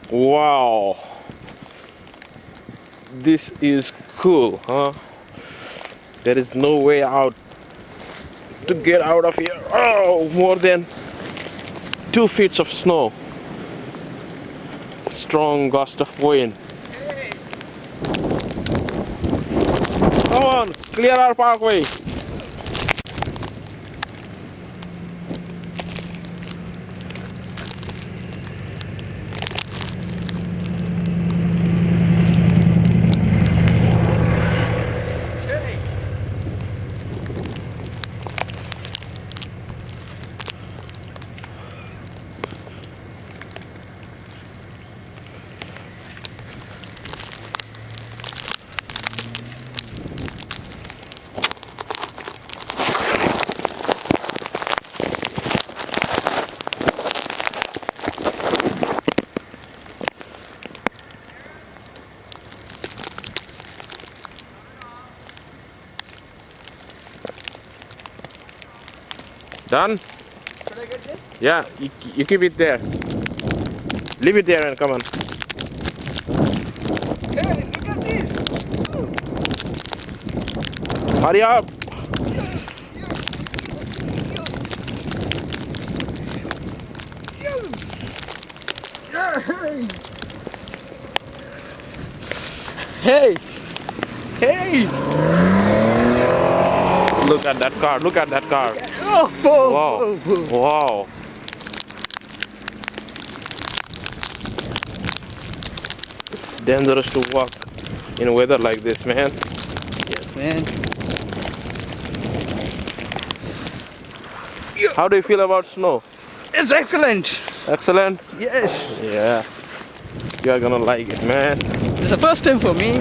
Wow. This is cool, huh? There is no way out to get out of here. Oh, more than 2 feet of snow. Strong gust of wind. Come on, clear our parkway. Done? Should I get this? Yeah, you keep it there. Leave it there and come on. Hey, look at this! Hurry up! Hey! Hey! Look at that car, look at that car. Oh, Wow. Wow. It's dangerous to walk in weather like this, man. Yes, man. How do you feel about snow? It's excellent. Excellent? Yes. Yeah. You are gonna like it, man. It's the first time for me.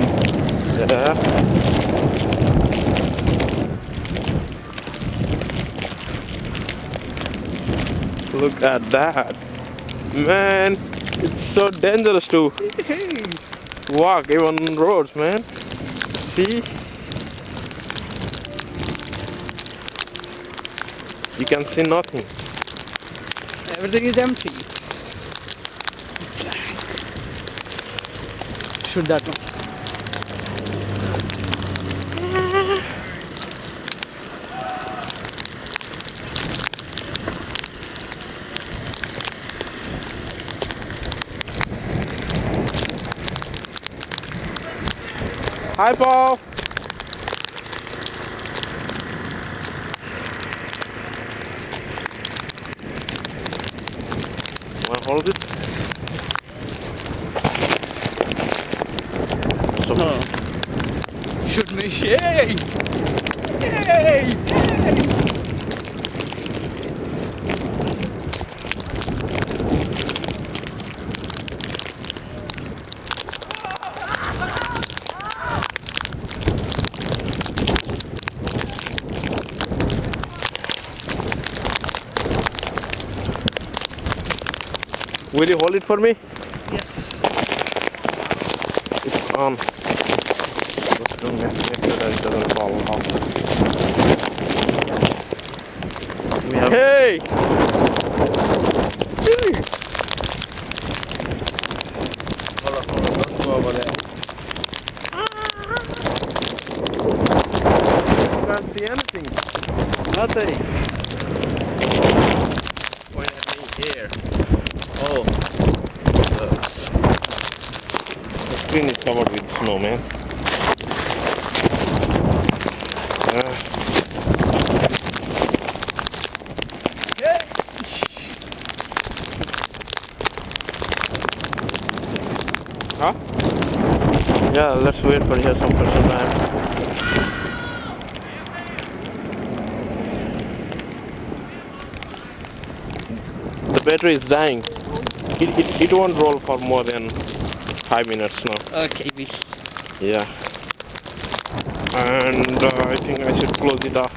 Yeah. Look at that. Man, it's so dangerous to walk even on roads, man. See? You can see nothing. Everything is empty. Shoot that one. Hi, Paul. Wanna hold it? No. Shoot me. Yay! Yay! Yay! Will you hold it for me? Yes. It's on. Just to make sure that it doesn't fall off. We have Hey! Hold on, don't go over there. You can't see anything. Nothing. Point at me here. Oh. The screen is covered with snow, man. Yeah. Huh? Yeah, let's wait for here some time. The battery is dying. It won't roll for more than 5 minutes now. Okay. Yeah. And I think I should close it off.